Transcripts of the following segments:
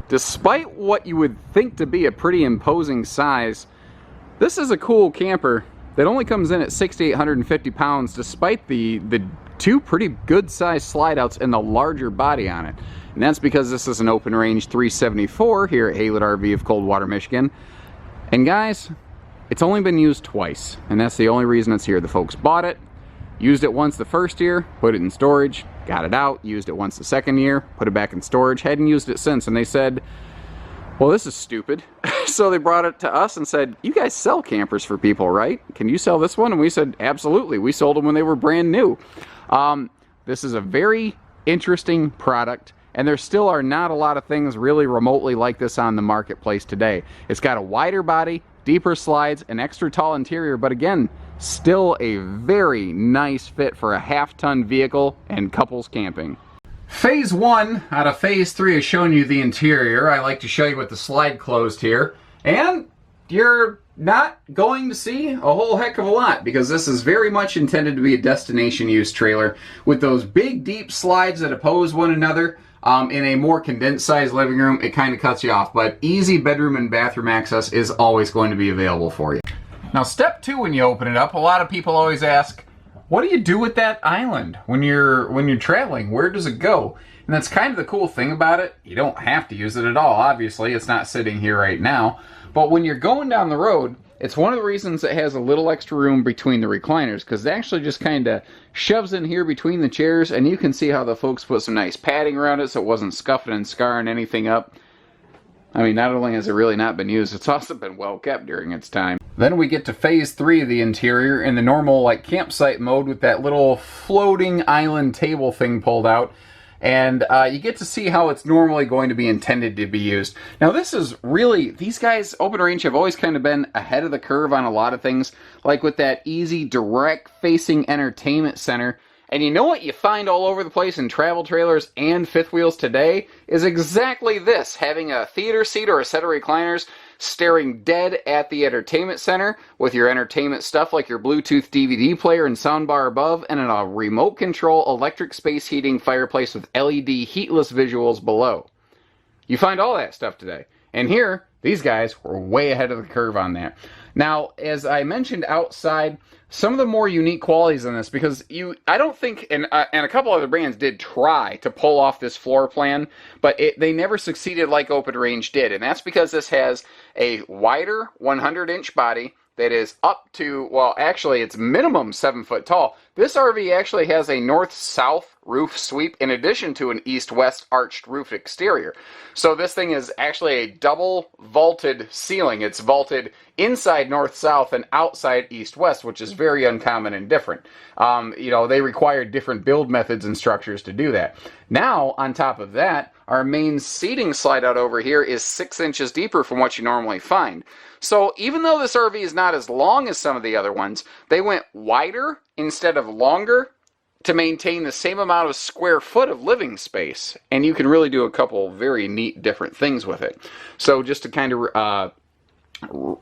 despite what you would think to be a pretty imposing size, this is a cool camper that only comes in at 6,850 pounds despite the two pretty good sized slide outs and the larger body on it. And that's because this is an open range 374 here at Haylett RV of Coldwater, Michigan. And guys, it's only been used twice, and that's the only reason it's here. The folks bought it, used it once the first year, put it in storage, got it out, used it once the second year, put it back in storage, hadn't used it since, and they said, well, this is stupid. So they brought it to us and said, you guys sell campers for people, right? Can you sell this one? And we said, absolutely. We sold them when they were brand new. This is a very interesting product, and there still are not a lot of things really remotely like this on the marketplace today. It's got a wider body, deeper slides, an extra tall interior, but again, still a very nice fit for a half-ton vehicle and couples camping. Phase 1 out of Phase 3 is showing you the interior. I like to show you with the slide closed here. And you're not going to see a whole heck of a lot because this is very much intended to be a destination use trailer with those big deep slides that oppose one another. In a more condensed sized living room, it kind of cuts you off, but easy bedroom and bathroom access is always going to be available for you. Now step 2, when you open it up, a lot of people always ask, what do you do with that island when you're traveling? Where does it go? And that's kind of the cool thing about it. You don't have to use it at all, obviously. It's not sitting here right now. But when you're going down the road, it's one of the reasons it has a little extra room between the recliners, because it actually just kind of shoves in here between the chairs, and you can see how the folks put some nice padding around it so it wasn't scuffing and scarring anything up. I mean, not only has it really not been used, it's also been well kept during its time. Then we get to Phase 3 of the interior in the normal like campsite mode with that little floating island table thing pulled out. And you get to see how it's normally going to be intended to be used. Now this is really, these guys, Open Range, have always kind of been ahead of the curve on a lot of things, like with that easy direct facing entertainment center. And you know what you find all over the place in travel trailers and fifth wheels today is exactly this, having a theater seat or a set of recliners staring dead at the entertainment center with your entertainment stuff like your Bluetooth DVD player and soundbar above, and a remote control electric space heating fireplace with LED heatless visuals below. You find all that stuff today. And here, these guys were way ahead of the curve on that. Now, as I mentioned outside, some of the more unique qualities in this, because I don't think, and a couple other brands did try to pull off this floor plan, but they never succeeded like Open Range did. And that's because this has a wider 100-inch body that is up to, well, actually it's minimum 7 foot tall. This RV actually has a north-south roof sweep in addition to an east-west arched roof exterior. So this thing is actually a double vaulted ceiling. It's vaulted inside north-south and outside east-west, which is very uncommon and different. You know, they require different build methods and structures to do that. Now, on top of that, our main seating slide out over here is 6 inches deeper from what you normally find. So even though this RV is not as long as some of the other ones, they went wider instead of longer to maintain the same amount of square foot of living space. And you can really do a couple very neat different things with it. So just to kind of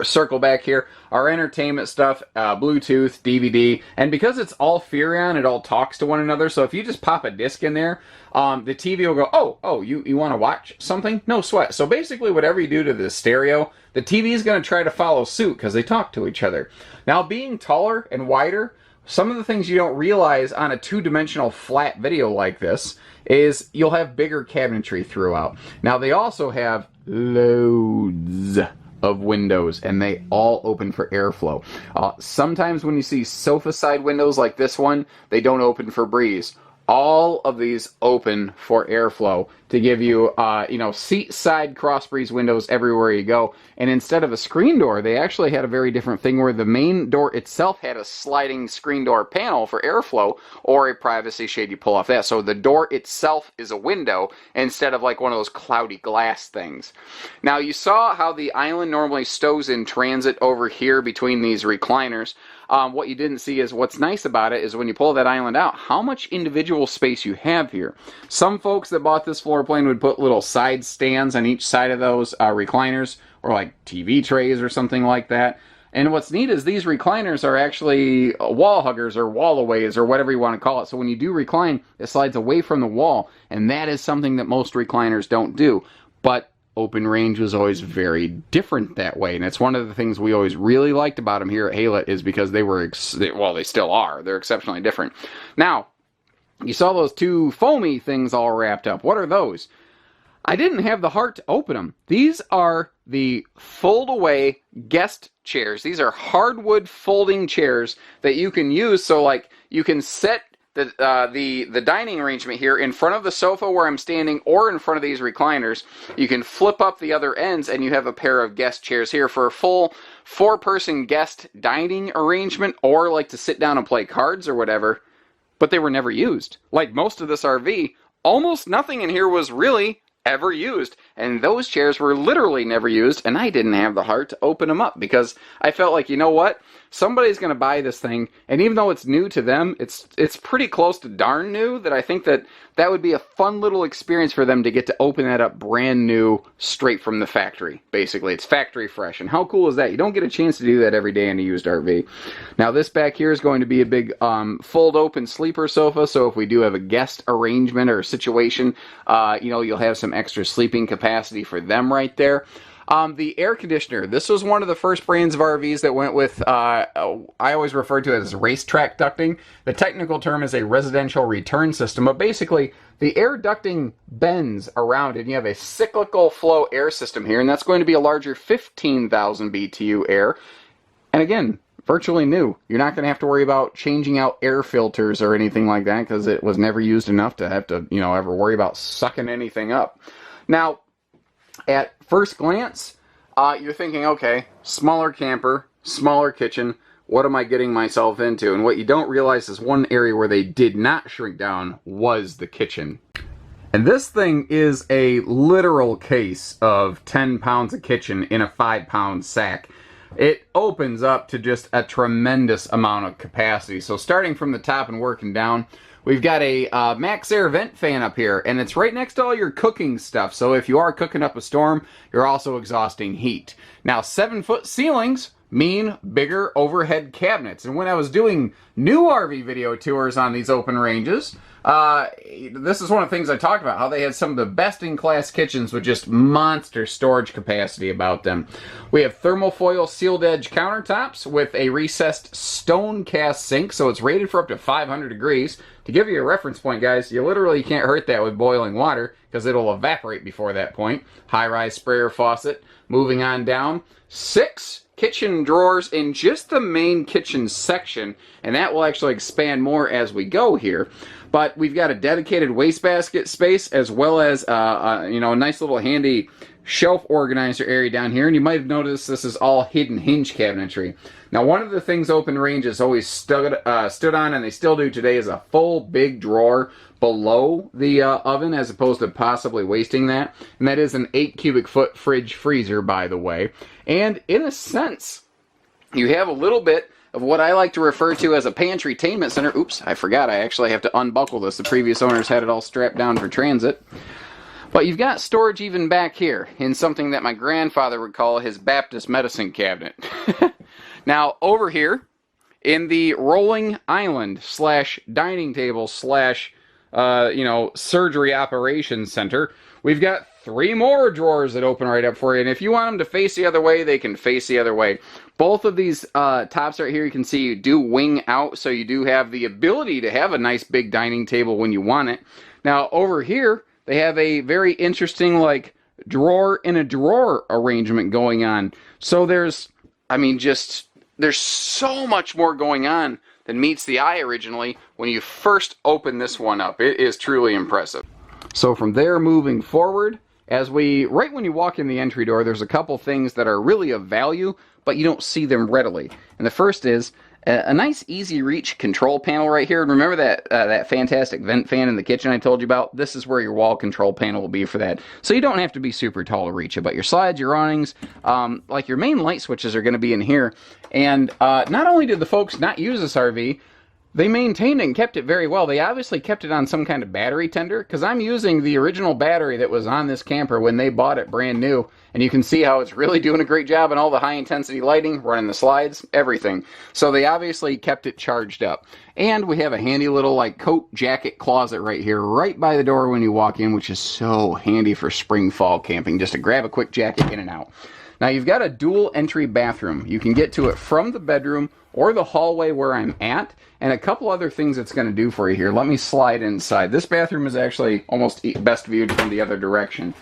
circle back here, our entertainment stuff, Bluetooth, DVD, and because it's all Furrion, it all talks to one another. So if you just pop a disc in there, the TV will go, oh, you want to watch something? No sweat. So basically whatever you do to the stereo, the TV is going to try to follow suit because they talk to each other. Now, being taller and wider, some of the things you don't realize on a two-dimensional flat video like this is you'll have bigger cabinetry throughout. Now, they also have loads of windows, and they all open for airflow. Sometimes when you see sofa side windows like this one, they don't open for breeze. All of these open for airflow to give you, seat side cross breeze windows everywhere you go. And instead of a screen door, they actually had a very different thing where the main door itself had a sliding screen door panel for airflow or a privacy shade you pull off that. So the door itself is a window instead of like one of those cloudy glass things. Now you saw how the island normally stows in transit over here between these recliners. What you didn't see is what's nice about it is when you pull that island out, how much individual space you have here. Some folks that bought this floor plan would put little side stands on each side of those recliners, or like TV trays or something like that. And what's neat is these recliners are actually wall huggers or wall-aways or whatever you want to call it. So when you do recline, it slides away from the wall, and that is something that most recliners don't do. But open range was always very different that way. And it's one of the things we always really liked about them here at Halet is because they were, well, they still are. They're exceptionally different. Now, you saw those two foamy things all wrapped up. What are those? I didn't have the heart to open them. These are the fold-away guest chairs. These are hardwood folding chairs that you can use. So, like, you can set the dining arrangement here in front of the sofa where I'm standing or in front of these recliners. You can flip up the other ends and you have a pair of guest chairs here for a full 4-person guest dining arrangement, or like to sit down and play cards or whatever. But they were never used. Like most of this RV, almost nothing in here was really ever used, and those chairs were literally never used, and I didn't have the heart to open them up because I felt like, you know what, somebody's going to buy this thing, and even though it's new to them, it's pretty close to darn new, that I think that would be a fun little experience for them to get to open that up brand new, straight from the factory. Basically, it's factory fresh, and how cool is that? You don't get a chance to do that every day in a used RV. Now this back here is going to be a big fold open sleeper sofa, so if we do have a guest arrangement or situation, you know, you'll have some extra sleeping capacity for them right there. The air conditioner. This was one of the first brands of RVs that went with, I always refer to it as racetrack ducting. The technical term is a residential return system, but basically the air ducting bends around it, and you have a cyclical flow air system here, and that's going to be a larger 15,000 BTU air. And again, virtually new. You're not going to have to worry about changing out air filters or anything like that because it was never used enough to have to, you know, ever worry about sucking anything up. Now, at first glance, you're thinking, okay, smaller camper, smaller kitchen, what am I getting myself into? And what you don't realize is one area where they did not shrink down was the kitchen. And this thing is a literal case of 10 pounds of kitchen in a 5-pound sack. It opens up to just a tremendous amount of capacity. So starting from the top and working down, we've got a Maxxair Vent Fan up here, and it's right next to all your cooking stuff. So if you are cooking up a storm, you're also exhausting heat. Now, 7-foot ceilings mean bigger overhead cabinets. And when I was doing new RV video tours on these open ranges, this is one of the things I talked about, how they had some of the best-in-class kitchens with just monster storage capacity about them. We have thermofoil sealed edge countertops with a recessed stone cast sink, so it's rated for up to 500 degrees. To give you a reference point, guys, you literally can't hurt that with boiling water because it'll evaporate before that point. High-rise sprayer faucet. Moving on down, 6 kitchen drawers in just the main kitchen section, and that will actually expand more as we go here. But we've got a dedicated wastebasket space as well as you know, a nice little handy shelf organizer area down here, and you might have noticed this is all hidden hinge cabinetry. Now, one of the things Open Range has always stood on, and they still do today, is a full big drawer below the oven, as opposed to possibly wasting that. And that is an 8 cubic foot fridge freezer, by the way. And in a sense, you have a little bit of what I like to refer to as a pantry-tainment center. Oops, I forgot. I actually have to unbuckle this. The previous owners had it all strapped down for transit. But you've got storage even back here in something that my grandfather would call his Baptist medicine cabinet. Now, over here, in the rolling island slash dining table slash, you know, surgery operations center, we've got 3 more drawers that open right up for you. And if you want them to face the other way, they can face the other way. Both of these tops right here, you can see you do wing out, so you do have the ability to have a nice big dining table when you want it. Now, over here, they have a very interesting, like, drawer in a drawer arrangement going on. So there's, I mean, just, there's so much more going on than meets the eye originally when you first open this one up. It is truly impressive. So from there, moving forward, right when you walk in the entry door, there's a couple things that are really of value, but you don't see them readily. And the first is a nice easy reach control panel right here. And remember that fantastic vent fan in the kitchen I told you about? This is where your wall control panel will be for that. So you don't have to be super tall to reach it, but your slides, your awnings, like your main light switches are going to be in here. And not only did the folks not use this RV, They maintained and kept it very well. They obviously kept it on some kind of battery tender, because I'm using the original battery that was on this camper when they bought it brand new, and you can see how it's really doing a great job on all the high intensity lighting, running the slides, everything. So they obviously kept it charged up. And we have a handy little like coat jacket closet right here, right by the door when you walk in, which is so handy for spring fall camping, just to grab a quick jacket in and out. Now you've got a dual entry bathroom. You can get to it from the bedroom or the hallway where I'm at, and a couple other things it's going to do for you here. Let me slide inside. This bathroom is actually almost best viewed from the other direction.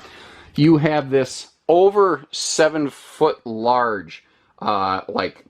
You have this over 7 foot large like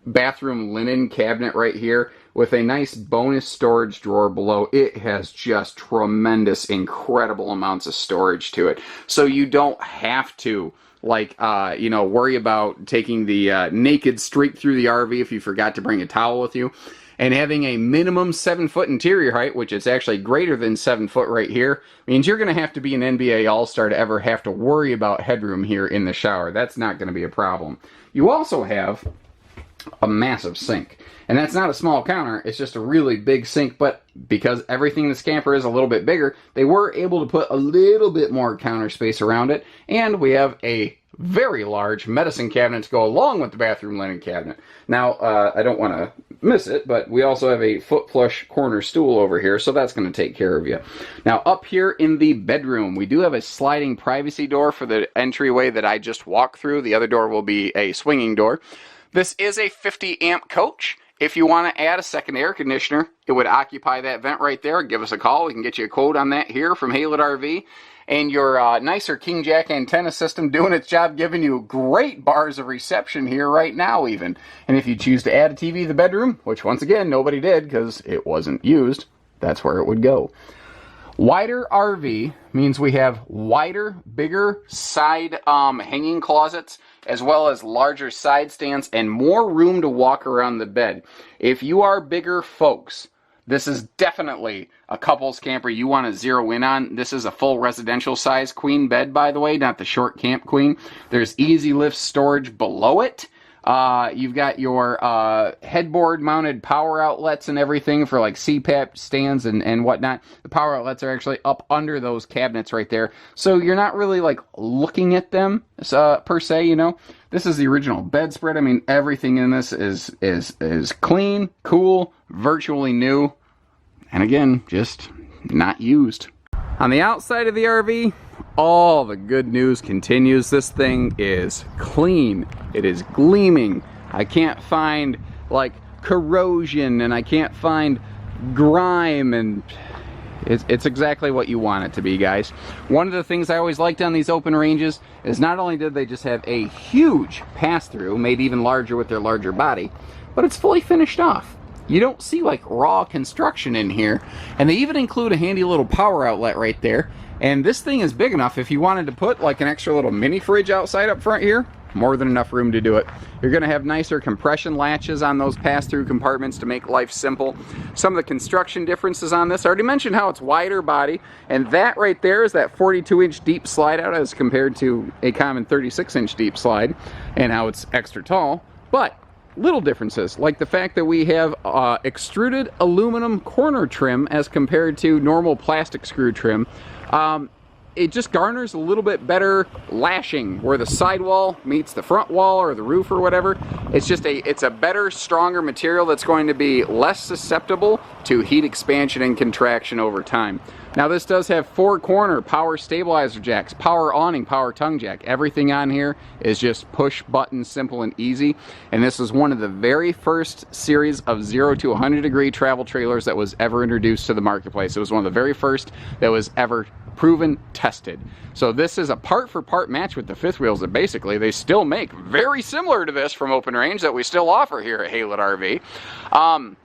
bathroom linen cabinet right here with a nice bonus storage drawer below. It has just tremendous, incredible amounts of storage to it. So you don't have to worry about taking the naked straight through the RV if you forgot to bring a towel with you. And having a minimum 7 foot interior height, which is actually greater than 7 foot right here, means you're going to have to be an NBA All-Star to ever have to worry about headroom here in the shower. That's not going to be a problem. You also have a massive sink. And that's not a small counter, it's just a really big sink, but because everything in this camper is a little bit bigger, they were able to put a little bit more counter space around it, and we have a very large medicine cabinet to go along with the bathroom linen cabinet. Now, I don't want to miss it, but we also have a foot flush corner stool over here, so that's going to take care of you. Now, up here in the bedroom, we do have a sliding privacy door for the entryway that I just walked through. The other door will be a swinging door. This is a 50 amp coach. If you want to add a second air conditioner, it would occupy that vent right there. Give us a call. We can get you a quote on that here from Haylett RV. And your nicer King Jack antenna system doing its job, giving you great bars of reception here right now even. And if you choose to add a TV to the bedroom, which once again nobody did because it wasn't used, that's where it would go. Wider RV means we have wider, bigger side hanging closets, as well as larger side stands and more room to walk around the bed. If you are bigger folks, this is definitely a couples camper you want to zero in on. This is a full residential size queen bed, by the way, not the short camp queen. There's easy lift storage below it. You've got your headboard mounted power outlets and everything for like CPAP stands and whatnot. The power outlets are actually up under those cabinets right there. So you're not really like looking at them per se, you know. This is the original bedspread. I mean, everything in this is clean, cool, virtually new. And again, just not used. On the outside of the RV, all the good news continues. This thing is clean. It is gleaming. I can't find like corrosion, and I can't find grime, and it's exactly what you want it to be, guys. One of the things I always liked on these open ranges is not only did they just have a huge pass-through, made even larger with their larger body, but it's fully finished off. You don't see like raw construction in here, and they even include a handy little power outlet right there. And this thing is big enough, if you wanted to put like an extra little mini fridge outside up front here, more than enough room to do it. You're going to have nicer compression latches on those pass-through compartments to make life simple. Some of the construction differences on this, I already mentioned how it's wider body, and that right there is that 42-inch deep slide out as compared to a common 36-inch deep slide, and how it's extra tall. But little differences, like the fact that we have extruded aluminum corner trim as compared to normal plastic screw trim. It just garners a little bit better lashing where the sidewall meets the front wall or the roof or whatever. It's a better, stronger material that's going to be less susceptible to heat expansion and contraction over time. Now this does have 4 corner power stabilizer jacks, power awning, power tongue jack. Everything on here is just push button, simple and easy. And this is one of the very first series of 0 to 100 degree travel trailers that was ever introduced to the marketplace. It was one of the very first that was ever proven, tested. So this is a part for part match with the fifth wheels that basically they still make very similar to this from Open Range that we still offer here at Haylett RV.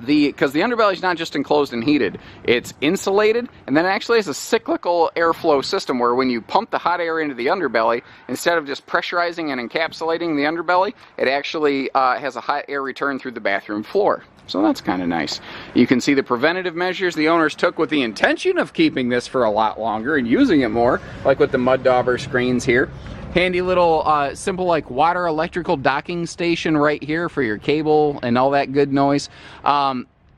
Because the underbelly is not just enclosed and heated, it's insulated, and then it actually has a cyclical airflow system where when you pump the hot air into the underbelly, instead of just pressurizing and encapsulating the underbelly, it actually has a hot air return through the bathroom floor. So that's kind of nice. You can see the preventative measures the owners took with the intention of keeping this for a lot longer and using it more, like with the mud dauber screens here. Handy little simple like water electrical docking station right here for your cable and all that good noise.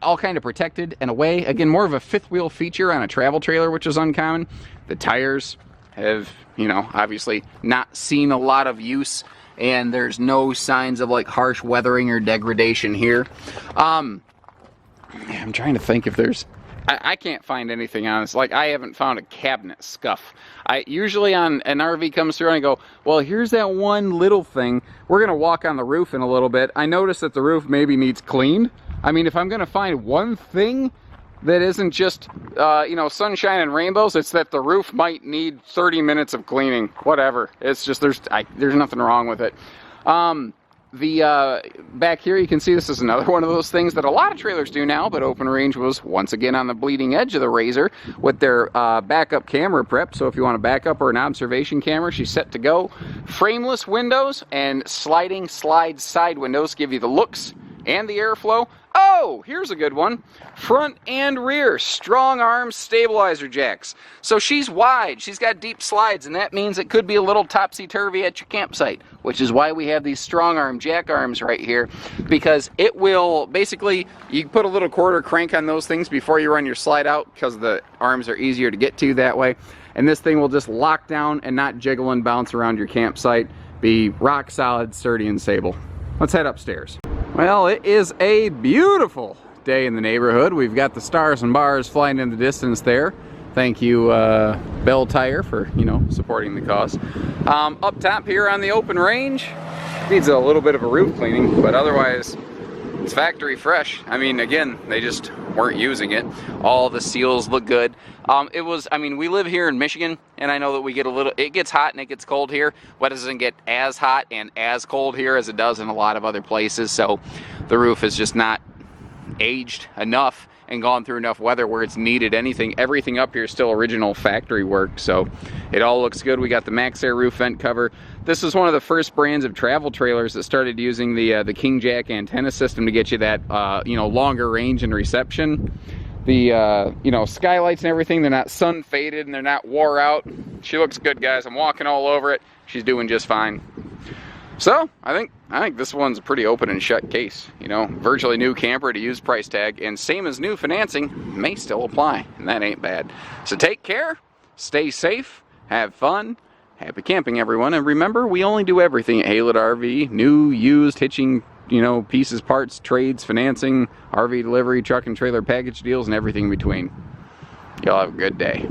all kind of protected in a way. Again, more of a fifth wheel feature on a travel trailer, which is uncommon. The tires have, you know, obviously not seen a lot of use, and there's no signs of like harsh weathering or degradation here. I'm trying to think if there's, I can't find anything on this. Like, I haven't found a cabinet scuff. I usually on an RV comes through and I go, well, here's that one little thing. We're gonna walk on the roof in a little bit. I noticed that the roof maybe needs cleaned. I mean, if I'm gonna find one thing that isn't just, you know, sunshine and rainbows, it's that the roof might need 30 minutes of cleaning. Whatever. It's just, there's nothing wrong with it. Back here, you can see this is another one of those things that a lot of trailers do now, but Open Range was once again on the bleeding edge of the razor with their backup camera prep. So if you want a backup or an observation camera, she's set to go. Frameless windows and sliding slide side windows give you the looks and the airflow. Oh, here's a good one. Front and rear strong arm stabilizer jacks. So she's wide, she's got deep slides, and that means it could be a little topsy-turvy at your campsite, which is why we have these strong arm jack arms right here, because it will basically, you put a little quarter crank on those things before you run your slide out, because the arms are easier to get to that way, and this thing will just lock down and not jiggle and bounce around your campsite. Be rock solid, sturdy, and stable. Let's head upstairs. Well, it is a beautiful day in the neighborhood. We've got the stars and bars flying in the distance there. Thank you, Bell Tire, for, you know, supporting the cause. Up top here on the Open Range, needs a little bit of a roof cleaning, but otherwise it's factory fresh. I mean, again, they just weren't using it. All the seals look good. I mean, we live here in Michigan, and I know that we get it gets hot and it gets cold here, but it doesn't get as hot and as cold here as it does in a lot of other places. So the roof is just not aged enough and gone through enough weather where it's needed anything. Everything up here is still original factory work, so it all looks good. We got the Maxxair roof vent cover. This is one of the first brands of travel trailers that started using the King Jack antenna system to get you that you know, longer range and reception. The you know, skylights and everything, they're not sun faded and they're not wore out. She looks good, guys. I'm walking all over it. She's doing just fine. So I think this one's a pretty open and shut case. You know, virtually new camper to use price tag, and same as new financing may still apply, and that ain't bad. So take care, stay safe, have fun, happy camping, everyone, and remember, we only do everything at Haylett RV: new, used, hitching, you know, pieces, parts, trades, financing, RV delivery, truck and trailer package deals, and everything in between. Y'all have a good day.